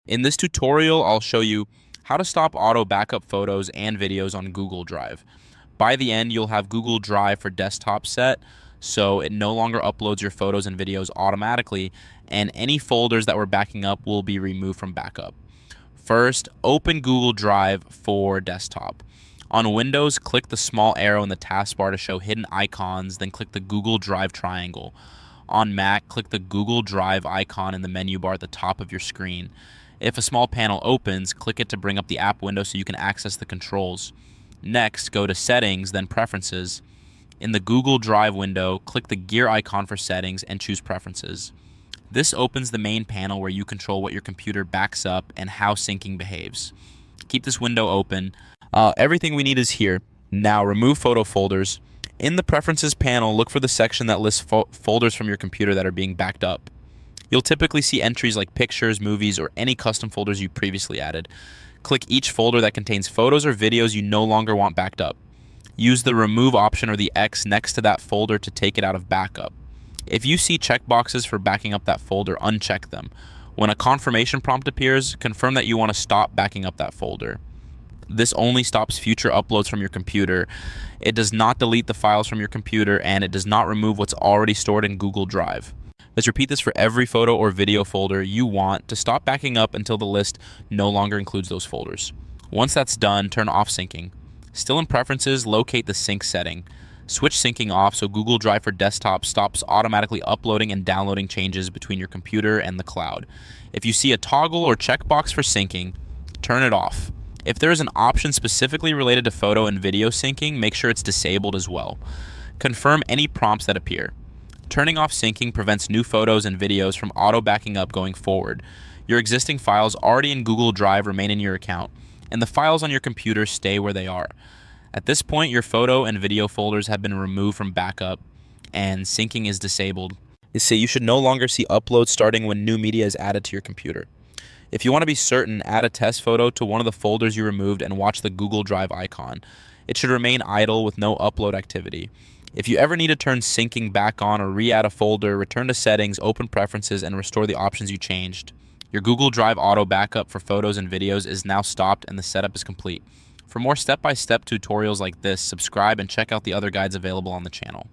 In this tutorial, I'll show you how to stop auto backup photos and videos on Google Drive. By the end, you'll have Google Drive for desktop set, so it no longer uploads your photos and videos automatically, and any folders that were backing up will be removed from backup. First, open Google Drive for desktop. On Windows, click the small arrow in the taskbar to show hidden icons, then click the Google Drive triangle. On Mac, click the Google Drive icon in the menu bar at the top of your screen. If a small panel opens, click it to bring up the app window so you can access the controls. Next, go to Settings, then Preferences. In the Google Drive window, click the gear icon for settings and choose Preferences. This opens the main panel where you control what your computer backs up and how syncing behaves. Keep this window open. Everything we need is here. Now remove photo folders. In the Preferences panel, look for the section that lists folders from your computer that are being backed up. You'll typically see entries like pictures, movies, or any custom folders you previously added. Click each folder that contains photos or videos you no longer want backed up. Use the Remove option or the X next to that folder to take it out of backup. If you see checkboxes for backing up that folder, uncheck them. When a confirmation prompt appears, confirm that you want to stop backing up that folder. This only stops future uploads from your computer. It does not delete the files from your computer, and it does not remove what's already stored in Google Drive. Let's repeat this for every photo or video folder you want to stop backing up until the list no longer includes those folders. Once that's done, turn off syncing. Still in Preferences, locate the sync setting. Switch syncing off so Google Drive for desktop stops automatically uploading and downloading changes between your computer and the cloud. If you see a toggle or checkbox for syncing, turn it off. If there is an option specifically related to photo and video syncing, make sure it's disabled as well. Confirm any prompts that appear. Turning off syncing prevents new photos and videos from auto backing up going forward. Your existing files already in Google Drive remain in your account, and the files on your computer stay where they are. At this point, your photo and video folders have been removed from backup, and syncing is disabled. So you should no longer see uploads starting when new media is added to your computer. If you want to be certain, add a test photo to one of the folders you removed and watch the Google Drive icon. It should remain idle with no upload activity. If you ever need to turn syncing back on or re-add a folder, return to Settings, open Preferences, and restore the options you changed. Your Google Drive auto backup for photos and videos is now stopped and the setup is complete. For more step-by-step tutorials like this, subscribe and check out the other guides available on the channel.